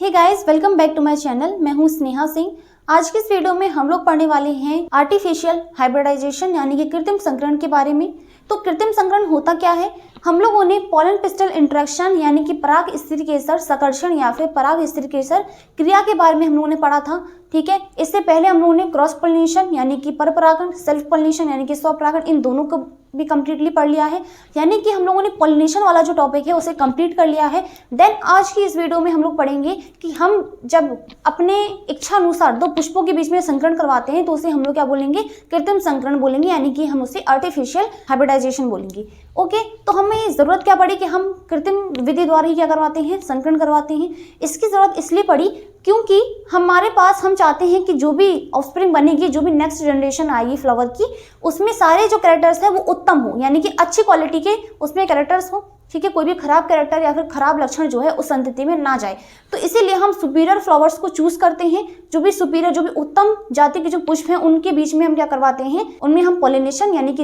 Hey guys, welcome back to my channel. मैं हूं स्नेहा सिंह। आज की इस वीडियो में हम लोग पढ़ने वाले हैं आर्टिफिशियल हाइब्रिडाइजेशन यानी कि कृत्रिम संकरण के बारे में। तो कृत्रिम संकरण होता क्या है? हम लोगों ने पॉलन पिस्टल इंटरेक्शन यानी कि पराग स्थिरीकेसर सकर्षण या फिर पराग स्थिरीकेसर क्रिया के बारे में हम लोगों ने पढ़ा था। ठीक है, इससे पहले हम लोगों ने क्रॉस पोलिनेशन यानी कि परपरागण, सेल्फ पोलिनेशन यानी कि स्वपरागण, इन दोनों को भी कंप्लीटली पढ़ लिया है। यानी कि हम लोगों ने पोलिनेशन वाला जो टॉपिक है उसे कंप्लीट कर लिया है। देन आज की इस वीडियो में हम लोग पढ़ेंगे कि हम जब अपने इच्छा अनुसार दो पुष्पों के बीच में संकरण करवाते हैं तो उसे हम लोग क्या बोलेंगे? कृत्रिम संकरण बोलेंगे, यानी कि हम उसे आर्टिफिशियल हाइब्रिडाइजेशन बोलेंगे। ओके, तो हमें जरूरत क्या पड़ी कि हम कृत्रिम विधि द्वारा ही क्या करवाते हैं? संकरण करवाते हैं। इसकी जरूरत इसलिए पड़ी क्योंकि हमारे पास हम चाहते हैं कि जो भी ऑफस्प्रिंग बनेगी, जो भी नेक्स्ट जनरेशन आएगी फ्लावर की, उसमें सारे जो कैरेक्टर्स हैं वो उत्तम हो, यानी कि अच्छी क्वालिटी के उसमें कैरेक्टर्स हो। ठीक है, कोई भी खराब कैरेक्टर या फिर खराब लक्षण जो है उस संतति में ना जाए। तो इसीलिए हम सुपीरियर फ्लावर्स को चूज करते हैं। जो भी सुपीरियर, जो भी उत्तम जाति के जो पुष्प हैं उनके बीच में हम क्या करवाते हैं? उनमें हम पॉलिनेशन यानी कि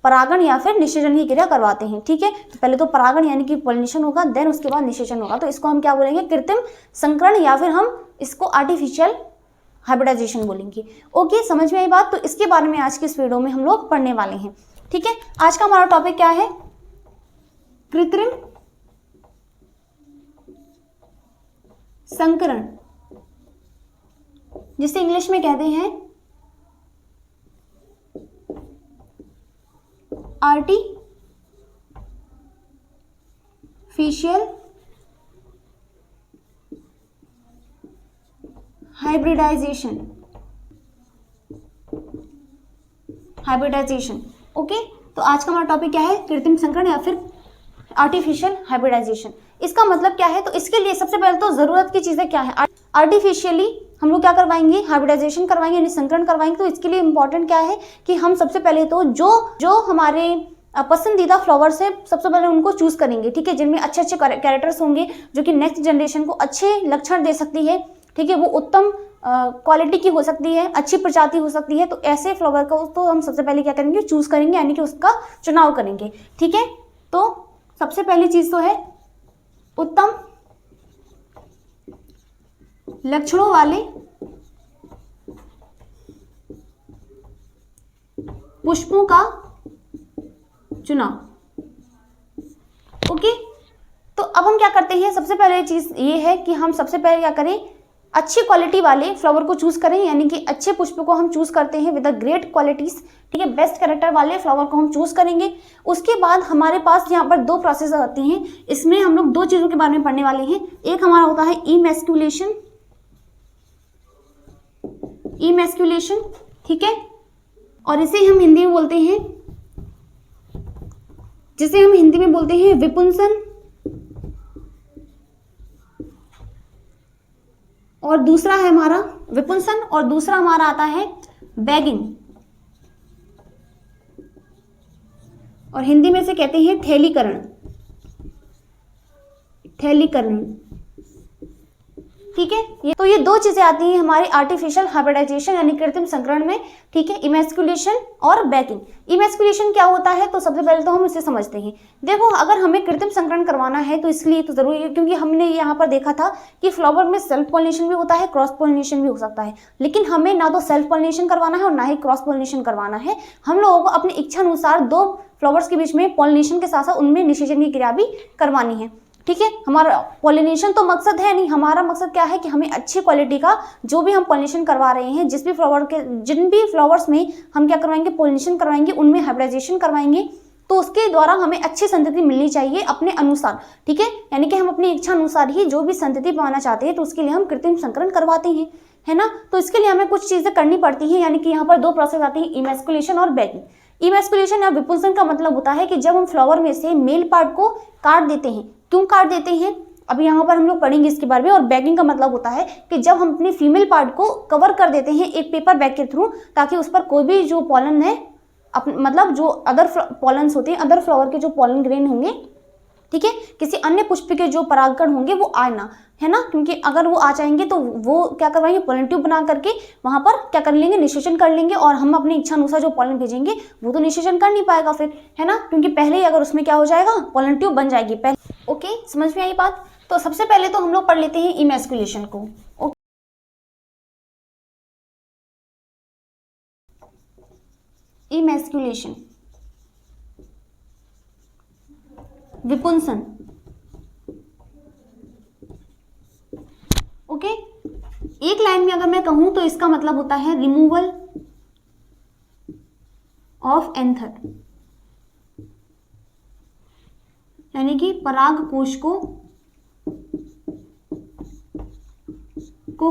परागण या फिर निषेचन की क्रिया करवाते हैं। ठीक है, तो पहले तो परागण यानी कि पॉलिनेशन होगा, देन उसके बाद निषेचन होगा। तो इसको हम क्या बोलेंगे? कृत्रिम संकरण या फिर हम इसको आर्टिफिशियल हाइब्रिडाइजेशन बोलेंगे। ओके, समझ में आई बात? तो इसके बारे में आज की इस वीडियो में हम लोग पढ़ने वाले हैं। ठीक है, आज का हमारा टॉपिक क्या है? कृत्रिम संकरण, जिसे इंग्लिश में कहते हैं आर्टिफिशियल हाइब्रिडाइजेशन। ओके, तो आज का हमारा टॉपिक क्या है? कृत्रिम संकरण या फिर आर्टिफिशियल हाइब्रिडाइजेशन। इसका मतलब क्या है? तो इसके लिए सबसे पहले तो जरूरत की चीजें क्या है? आर्टिफिशियली हम लोग क्या करवाएंगे? हाइब्रिडाइजेशन करवाएंगे यानी संकरण करवाएंगे। तो इसके लिए इंपॉर्टेंट क्या है कि हम सबसे पहले तो जो हमारे पसंदीदा फ्लावर्स है सबसे पहले उनको चूज करेंगे। ठीक है, जिनमें अच्छे अच्छे कैरेक्टर्स होंगे, जो कि नेक्स्ट जनरेशन को अच्छे लक्षण दे सकती है। ठीक है, वो उत्तम क्वालिटी की हो सकती है, अच्छी प्रजाति हो सकती है। तो ऐसे फ्लावर को तो हम सबसे पहले क्या करेंगे? चूज करेंगे, यानी कि उसका चुनाव करेंगे। ठीक है, तो सबसे पहली चीज तो है उत्तम लक्षणों वाले पुष्पों का चुनाव। ओके, तो अब हम क्या करते हैं? सबसे पहले चीज ये है कि हम सबसे पहले क्या करें? अच्छी क्वालिटी वाले फ्लावर को चूज करें, यानी कि अच्छे पुष्प को हम चूज करते हैं विद द ग्रेट क्वालिटीज। ठीक है, बेस्ट कैरेक्टर वाले फ्लावर को हम चूज करेंगे। उसके बाद हमारे पास यहाँ पर दो प्रोसेस आती हैं। इसमें हम लोग दो चीजों के बारे में पढ़ने वाले हैं। एक हमारा होता है इमैस्कुलेशन। ठीक है, और इसे हम हिंदी में बोलते हैं, जिसे हम हिंदी में बोलते हैं विपुंसन। और दूसरा है हमारा विपुंसन, और दूसरा हमारा आता है बैगिंग, और हिंदी में से कहते हैं थैलीकरण। ठीक है, ये दो चीजें आती हैं हमारे आर्टिफिशियल हाइब्रिडाइजेशन यानी कृत्रिम संकरण में। ठीक है, इमैस्कुलेशन और बैगिंग। इमैस्कुलेशन क्या होता है? तो सबसे पहले तो हम इसे समझते हैं। देखो, अगर हमें कृत्रिम संकरण करवाना है तो इसलिए तो जरूरी है, क्योंकि हमने यहाँ पर देखा था कि फ्लावर में सेल्फ पॉलिनेशन भी होता है, क्रॉस पॉलिनेशन भी हो सकता है। लेकिन हमें ना तो सेल्फ पॉलिनेशन करवाना है और ना ही क्रॉस पॉलिनेशन करवाना है। हम लोगों को अपनी इच्छा अनुसार दो फ्लावर्स के बीच में पॉलिनेशन के साथ साथ उनमें निषेचन की क्रिया भी करवानी है। ठीक है, हमारा पॉलिनेशन तो मकसद है नहीं, हमारा मकसद क्या है कि हमें अच्छी क्वालिटी का जो भी हम पॉलिनेशन करवा रहे हैं, जिन भी फ्लावर्स में हम क्या करवाएंगे? पॉलिनेशन करवाएंगे, उनमें हाइब्रिडाइजेशन करवाएंगे, तो उसके द्वारा हमें अच्छी संतति मिलनी चाहिए अपने अनुसार। ठीक है, यानी कि हम अपनी इच्छा अनुसार ही जो भी संतति पाना चाहते हैं तो उसके लिए हम कृत्रिम संकरण करवाते हैं, है ना। तो इसके लिए हमें कुछ चीजें करनी पड़ती हैं, यानी कि यहाँ पर दो प्रोसेस आती है, इमैस्कुलेशन और बैगिंग। इमैस्कुलेशन या विपुंसन का मतलब होता है कि जब हम फ्लावर में से मेल पार्ट को काट देते हैं। क्यों काट देते हैं? अभी यहाँ पर हम लोग पढ़ेंगे इसके बारे में। और बैगिंग का मतलब होता है कि जब हम अपने फीमेल पार्ट को कवर कर देते हैं एक पेपर बैग के थ्रू, ताकि उस पर कोई भी जो पॉलन है, मतलब जो अदर पॉलन्स होते हैं, अदर फ्लावर के जो पॉलन ग्रेन होंगे, ठीक है, किसी अन्य पुष्प के जो परागकण होंगे वो आए ना, है ना। क्योंकि अगर वो आ जाएंगे तो वो क्या करवाएंगे? पॉलन ट्यूब बना करके वहां पर क्या कर लेंगे? निषेचन कर लेंगे, और हम अपनी इच्छा अनुसार जो पॉलन भेजेंगे वो तो निषेचन कर नहीं पाएगा फिर, है ना, क्योंकि पहले ही अगर उसमें क्या हो जाएगा? पॉलन ट्यूब बन जाएगी पहले। ओके, समझ में आई बात? तो सबसे पहले तो हम लोग पढ़ लेते हैं इमैस्कुलेशन को। इमैस्कुलेशन, विपुंसन। ओके, एक लाइन में अगर मैं कहूं तो इसका मतलब होता है रिमूवल ऑफ एंथर, यानी कि पराग कोश को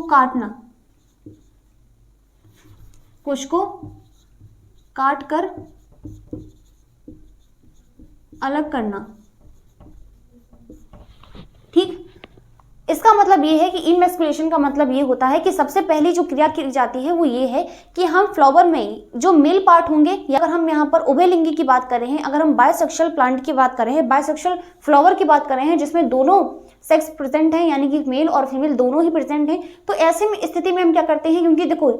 काटना, कोश को काट कर अलग करना। ठीक, इसका मतलब ये है कि इमैस्कुलेशन का मतलब ये होता है कि सबसे पहली जो क्रिया की जाती है वो ये है कि हम फ्लावर में जो मेल पार्ट होंगे, या अगर हम यहाँ पर उभयलिंगी की बात कर रहे हैं, अगर हम बायसेक्सुअल प्लांट की बात कर रहे हैं, बायसेक्सुअल फ्लावर की बात कर रहे हैं जिसमें दोनों सेक्स प्रेजेंट हैं, यानी कि मेल और फीमेल दोनों ही प्रेजेंट हैं, तो ऐसे में स्थिति में हम क्या करते हैं, क्योंकि देखो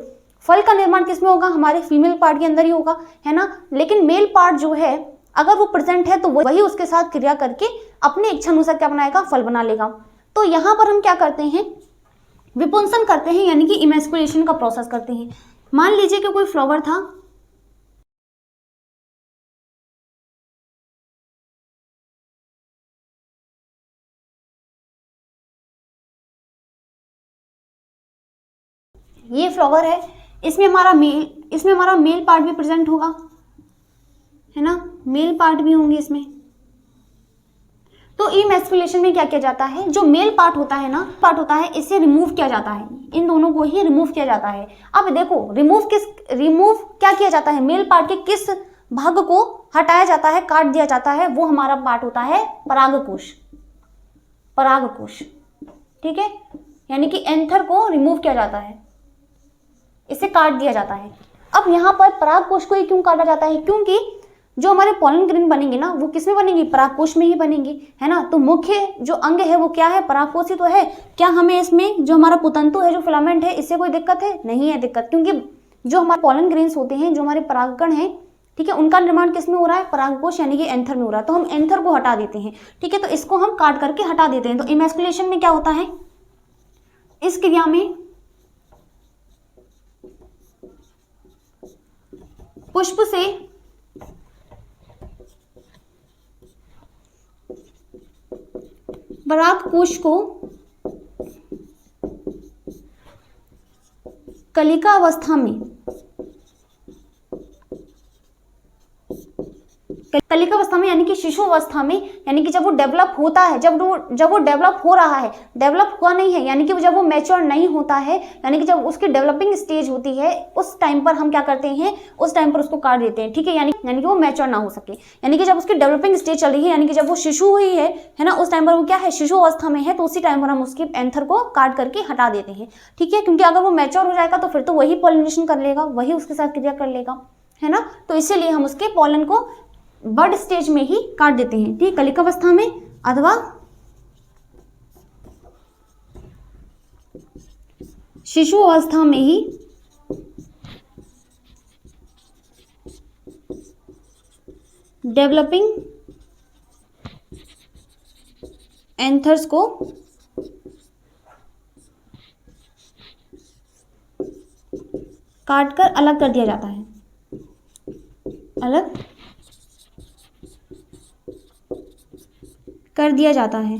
फल का निर्माण किसमें होगा, हमारे फीमेल पार्ट के अंदर ही होगा, है ना, लेकिन मेल पार्ट जो है अगर वो प्रेजेंट है तो वही उसके साथ क्रिया करके अपने इच्छा अनुसार क्या बनाएगा, फल बना लेगा। तो यहां पर हम क्या करते हैं, विपुंसन करते हैं, यानी कि इमैस्कुलेशन का प्रोसेस करते हैं। मान लीजिए कि कोई फ्लावर था, ये फ्लावर है, इसमें हमारा मेल पार्ट भी प्रेजेंट होगा, है ना, मेल पार्ट भी होंगे इसमें। तो इमैस्कुलेशन में क्या किया जाता है, जो मेल पार्ट होता है ना, पार्ट होता है, इसे रिमूव किया जाता है, इन दोनों को ही रिमूव किया जाता है। अब देखो रिमूव क्या किया जाता है, मेल पार्ट के किस भाग को हटाया जाता है, काट दिया जाता है, वो हमारा पार्ट होता है परागकोश, परागकोश। ठीक है, यानी कि एंथर को रिमूव किया जाता है, इसे काट दिया जाता है। अब यहाँ पर परागकोश को ही क्यों काटा जाता है, क्योंकि जो हमारे पॉलन ग्रेन बनेंगे ना, वो किसमें बनेंगी, परागकोश में ही बनेंगी, है ना। तो मुख्य जो अंग है वो क्या है, परागकोश ही तो है। क्या हमें इसमें जो हमारा पुतंतु है, जो फिलामेंट है, इससे कोई दिक्कत है, नहीं है दिक्कत, क्योंकि जो हमारे पॉलन ग्रेन्स होते हैं, जो हमारे परागकण हैं, ठीक है, उनका निर्माण किसमें हो रहा है, परागकोश यानी कि एंथर में हो रहा है। तो हम एंथर को हटा देते हैं, ठीक है, तो इसको हम काट करके हटा देते हैं। तो इमैस्कुलेशन में क्या होता है, इस क्रिया में पुष्प से परागकोश को कलिका अवस्था में, कलिका अवस्था में यानी कि शिशु अवस्था में, यानी कि जब वो डेवलप होता है, जब वो डेवलप हो रहा है, डेवलप हुआ नहीं है, यानी कि जब वो मैच्योर नहीं होता है, यानी कि जब उसकी डेवलपिंग स्टेज होती है, उस टाइम पर हम क्या करते हैं, उस टाइम पर उसको काट देते हैं। ठीक है, यानी कि वो मैच्योर ना हो सके, यानी कि जब उसकी डेवलपिंग स्टेज चल रही है, यानी कि जब वो शिशु हुई है ना, उस टाइम पर वो क्या है, शिशु अवस्था में है, तो उसी टाइम पर हम उसके एंथर को काट करके हटा देते हैं। ठीक है, क्योंकि अगर वो मैच्योर हो जाएगा तो फिर तो वही पॉलिनेशन कर लेगा, वही उसके साथ क्रिया कर लेगा, है ना। तो इसीलिए हम उसके पॉलन को बर्ड स्टेज में ही काट देते हैं, ठीक, कलिकावस्था में अथवा शिशु अवस्था में ही डेवलपिंग एंथर्स को काटकर अलग कर दिया जाता है, अलग कर दिया जाता है।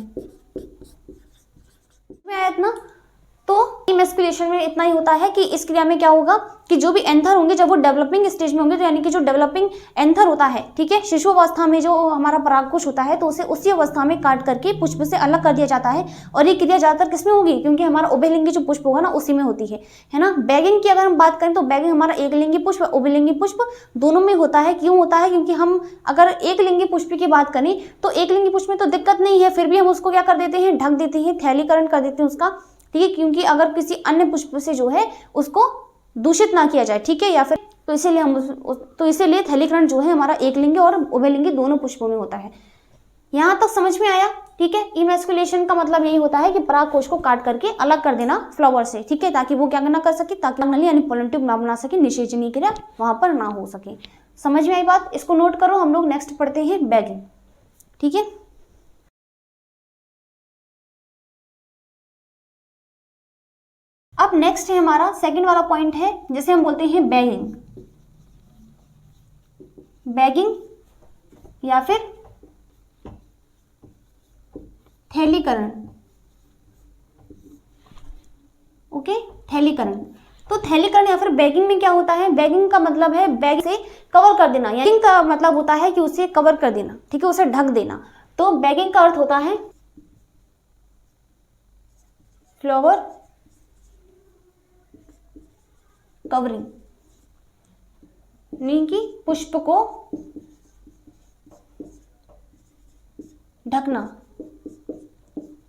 इतना तो इमैस्कुलेशन में इतना ही होता है कि इस क्रिया में क्या होगा कि जो भी एंथर होंगे जब वो डेवलपिंग स्टेज में होंगे, तो यानी कि जो डेवलपिंग एंथर होता है, ठीक है, शिशु अवस्था में जो हमारा परागकोश होता है, तो उसे उसी अवस्था में काट करके पुष्प से अलग कर दिया जाता है। और ये क्रिया ज्यादातर किसमें होगी, क्योंकि हमारा उभयलिंगी जो पुष्प होगा ना, उसी में होती है ना। बैगिंग की अगर हम बात करें तो बैगिंग हमारा एक लिंगी पुष्प, उभयलिंगी पुष्प दोनों में होता है। क्यों होता है, क्योंकि हम अगर एक लिंगी पुष्प की बात करें तो एक लिंगी पुष्प में तो दिक्कत नहीं है, फिर भी हम उसको क्या कर देते हैं, ढक देते हैं, थैलीकरण कर देते हैं उसका, ठीक है, क्योंकि अगर किसी अन्य पुष्प से जो है उसको दूषित ना किया जाए, ठीक है, या फिर तो इसीलिए थैलीकरण जो है हमारा एक लिंगी और उभयलिंगी दोनों पुष्पों में होता है। यहां तक समझ में आया, ठीक है। इमैस्कुलेशन का मतलब यही होता है कि परागकोश को काट करके अलग कर देना फ्लावर से, ठीक है, ताकि वो क्या ना कर सके, ताकि नली यानी पोलन ट्यूब ना बना सके, निषेचनी क्रिया वहां पर ना हो सके। समझ में आई बात, इसको नोट करो। हम लोग नेक्स्ट पढ़ते हैं बैगिंग, ठीक है। अब नेक्स्ट है हमारा सेकंड वाला पॉइंट है जिसे हम बोलते हैं बैगिंग। बैगिंग या फिर थैलीकरण। ओके, थैलीकरण। तो थैलीकरण या फिर बैगिंग में क्या होता है, बैगिंग का मतलब है बैग से कवर कर देना, बैगिंग का मतलब होता है कि उसे कवर कर देना, ठीक है, उसे ढक देना। तो बैगिंग का अर्थ होता है फ्लावर कवरिंग, यानी कि पुष्प को ढकना,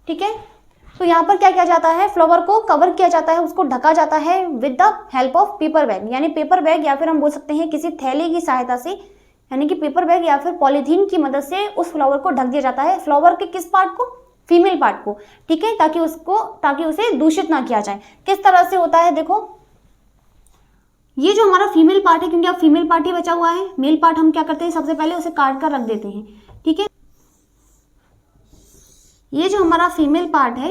ठीक है। तो यहाँ पर क्या किया जाता है, फ्लावर को कवर किया जाता है, उसको ढका जाता है with the help of paper bag, यानी पेपर बैग या फिर हम बोल सकते हैं किसी थैले की सहायता से, यानी कि पेपर बैग या फिर पॉलीथीन की मदद से उस फ्लावर को ढक दिया जाता है। फ्लावर के किस पार्ट को, फीमेल पार्ट को, ठीक है, ताकि उसे दूषित ना किया जाए। किस तरह से होता है, देखो ये जो हमारा फीमेल पार्ट है, क्योंकि अब फीमेल पार्ट ही बचा हुआ है, मेल पार्ट हम क्या करते हैं, सबसे पहले उसे काट कर रख देते हैं, ठीक है। ये जो हमारा फीमेल पार्ट है,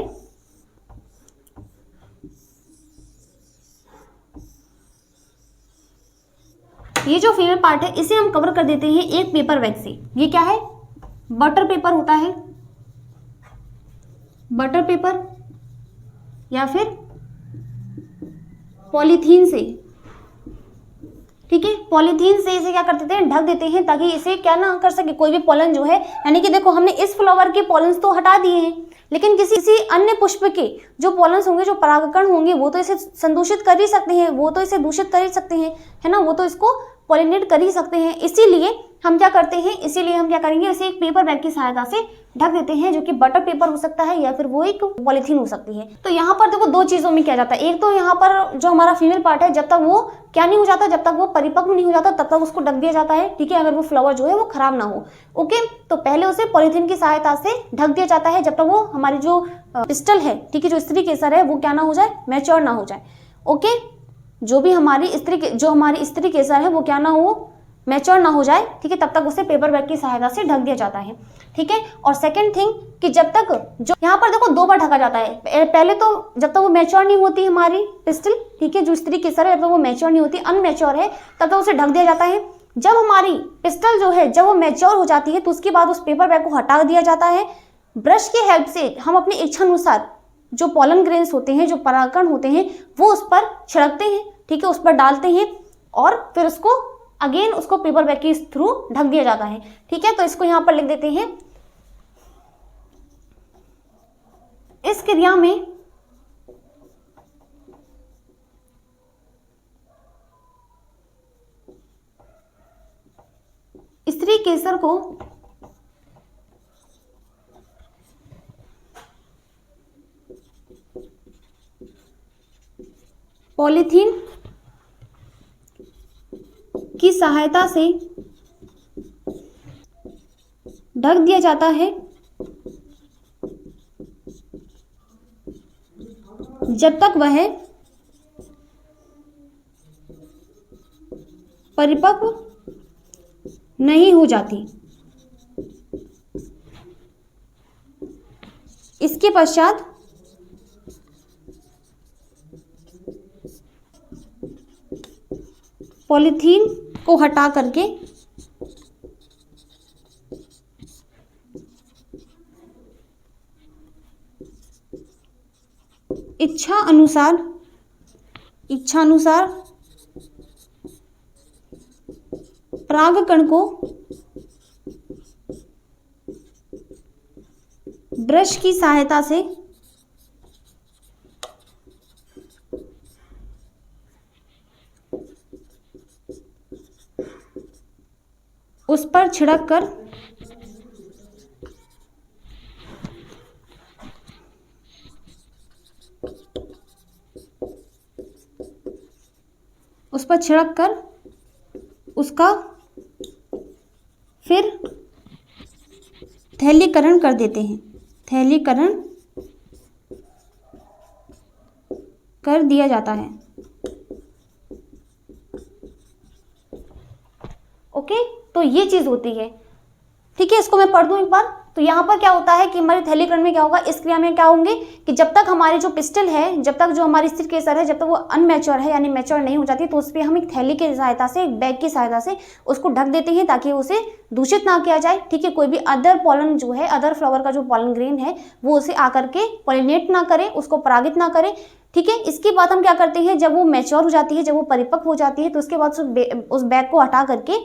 ये जो फीमेल पार्ट है इसे हम कवर कर देते हैं एक पेपर बैग से। ये क्या है, बटर पेपर होता है, बटर पेपर या फिर पॉलीथीन से, ठीक है, पॉलीथीन से इसे क्या कर देते हैं, ढक देते हैं, ताकि इसे क्या ना कर सके कोई भी पॉलन जो है, यानी कि देखो हमने इस फ्लावर के पॉलन्स तो हटा दिए हैं, लेकिन किसी अन्य पुष्प के जो पॉलन्स होंगे, जो परागकण होंगे, वो तो इसे संदूषित कर ही सकते हैं, वो तो इसे दूषित कर ही सकते हैं, है ना, वो तो इसको पॉलिनेट कर ही सकते हैं। इसीलिए हम क्या करते हैं, इसीलिए हम क्या करेंगे, इसे एक पेपर बैग की सहायता से ढक देते हैं, जो कि बटर पेपर हो सकता है या फिर वो एक पॉलीथीन हो सकती है। तो यहाँ पर देखो दो चीजों में किया जाता है, एक तो यहाँ पर जो हमारा फीमेल पार्ट है, जब तक वो क्या नहीं हो जाता, जब तक वो परिपक्व नहीं हो जाता, तब तक उसको ढक दिया जाता है, ठीक है, अगर वो फ्लावर जो है वो खराब ना हो। ओके, तो पहले उसे पॉलीथीन की सहायता से ढक दिया जाता है, जब तक वो हमारी जो पिस्टल है, ठीक है, जो स्त्री केसर है, वो क्या ना हो जाए, मैच्योर ना हो जाए। ओके, जो हमारी स्त्री केसर है वो क्या ना हो, मैच्योर ना हो जाए, ठीक है, तब तक उसे पेपर बैग की सहायता से ढक दिया जाता है, ठीक है। और सेकंड थिंग कि जब तक जो यहाँ पर देखो दो बार ढका जाता है, पहले तो जब तक वो मैच्योर नहीं होती हमारी पिस्टल, ठीक है, जो स्त्री केसर है, जब तक वो मैच्योर नहीं होती, अनमैच्योर है, तब तक उसे ढक दिया जाता है। जब हमारी पिस्टल जो है, जब वो मैच्योर हो जाती है, तो उसके बाद उस पेपर बैग को हटा दिया जाता है। ब्रश की हेल्प से हम अपनी इच्छानुसार जो पॉलन ग्रेन्स होते हैं, जो परागकण होते हैं, वो उस पर छिड़कते हैं, ठीक है, उस पर डालते हैं, और फिर उसको अगेन उसको पेपर बैग के थ्रू ढक दिया जाता है, ठीक है। तो इसको यहां पर लिख देते हैं, इस क्रिया में स्त्री केसर को पॉलीथीन की सहायता से ढक दिया जाता है, जब तक वह परिपक्व नहीं हो जाती। इसके पश्चात पॉलीथीन को हटा करके इच्छा अनुसार परागकण को ब्रश की सहायता से उस पर छिड़क कर उसका फिर थैलीकरण कर देते हैं, थैलीकरण कर दिया जाता है। ओके, तो ये चीज होती है, ठीक है। इसको मैं पढ़ दूं एक बार, तो यहाँ पर क्या होता है कि हमारे थैलीकरण में क्या होगा, इस क्रिया में क्या होंगे कि जब तक हमारी जो पिस्टल है, जब तक जो हमारी स्थिर केसर है, जब तक वो अनमैच्योर है यानी मैच्योर नहीं हो जाती, तो उस पर हम एक थैली की सहायता से, एक बैग की सहायता से उसको ढक देते हैं ताकि उसे दूषित ना किया जाए। ठीक है, कोई भी अदर पॉलन जो है, अदर फ्लावर का जो पॉलन ग्रेन है वो उसे आकर के पॉलिनेट ना करे, उसको परागित ना करे। ठीक है, इसके बाद हम क्या करते हैं, जब वो मैच्योर हो जाती है, जब वो परिपक्व हो जाती है, तो उसके बाद उस बैग को हटा करके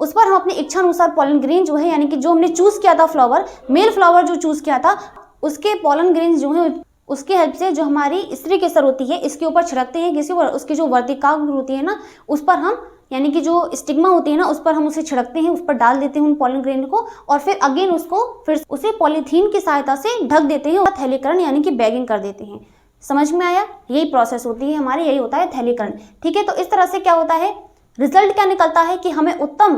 उस पर हम अपनी इच्छा अनुसार पॉलन ग्रेन जो है, यानी कि जो हमने चूज किया था फ्लावर, मेल फ्लावर जो चूज किया था, उसके पॉलन ग्रेन जो है उसके हेल्प से जो हमारी स्त्री केसर होती है इसके ऊपर छिड़कते हैं। किसी पर उसकी जो वर्तिकाग्र होती है ना, उस पर हम, यानी कि जो स्टिग्मा होती है ना, उस पर हम उसे छिड़कते हैं, उस पर डाल देते हैं उन पॉलन ग्रेन को, और फिर अगेन उसको फिर उसे पॉलीथीन की सहायता से ढक देते हैं और थैलीकरण यानी कि बैगिंग कर देते हैं। समझ में आया? यही प्रोसेस होती है हमारी, यही होता है थैलीकरण। ठीक है, तो इस तरह से क्या होता है, रिजल्ट क्या निकलता है कि हमें उत्तम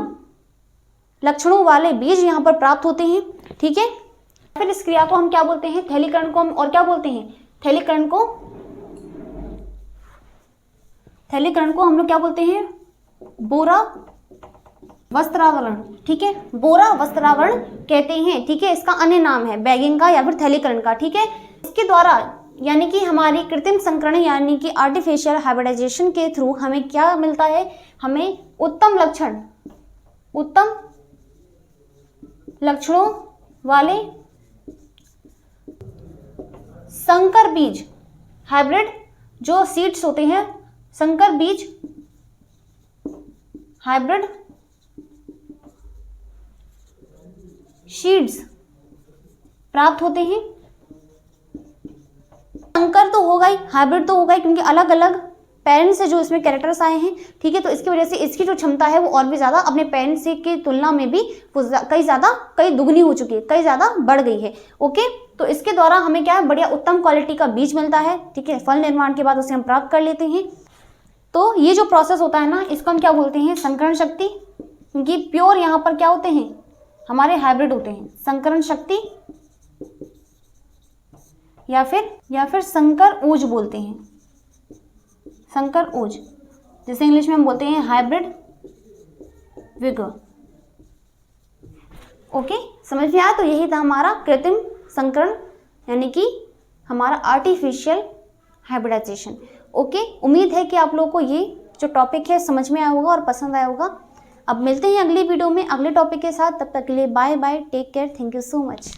लक्षणों वाले बीज यहाँ पर प्राप्त होते हैं। ठीक है, फिर इस क्रिया को हम क्या बोलते हैं, थैलीकरण को हम और क्या बोलते हैं, थैलीकरण को हम लोग क्या बोलते हैं, बोरा वस्त्रावरण। ठीक है, बोरा वस्त्रावरण कहते हैं। ठीक है, इसका अन्य नाम है बैगिंग का या फिर थैलीकरण का। ठीक है, इसके द्वारा यानी कि हमारी कृत्रिम संकरण यानी कि आर्टिफिशियल हाइब्रिडाइजेशन के थ्रू हमें क्या मिलता है, हमें उत्तम लक्षणों वाले संकर बीज, हाइब्रिड जो सीड्स होते हैं, संकर बीज, हाइब्रिड सीड्स प्राप्त होते हैं। संकर तो होगा ही, हाइब्रिड तो होगा ही, क्योंकि अलग अलग पेरेंट्स से जो इसमें कैरेक्टर्स आए हैं। ठीक है, तो इसकी वजह से इसकी जो क्षमता है वो और भी ज़्यादा अपने पेरेंट्स की तुलना में भी कई दुगनी हो चुकी है, कई ज़्यादा बढ़ गई है। ओके, तो इसके द्वारा हमें क्या है, बढ़िया उत्तम क्वालिटी का बीज मिलता है। ठीक है, फल निर्माण के बाद उसे हम प्राप्त कर लेते हैं। तो ये जो प्रोसेस होता है ना, इसको हम क्या बोलते हैं, संकरण शक्ति। क्योंकि प्योर यहाँ पर क्या होते हैं, हमारे हाइब्रिड होते हैं। संकरण शक्ति या फिर संकर ओज बोलते हैं, संकर ओज, जैसे इंग्लिश में हम बोलते हैं हाइब्रिड विगर। ओके, समझ में आया? तो यही था हमारा कृत्रिम संकरण यानी कि हमारा आर्टिफिशियल हाइब्रिडाइजेशन। ओके, उम्मीद है कि आप लोगों को ये जो टॉपिक है समझ में आया होगा और पसंद आया होगा। अब मिलते हैं अगली वीडियो में अगले टॉपिक के साथ, तब तक के लिए bye bye, take care, thank you so much.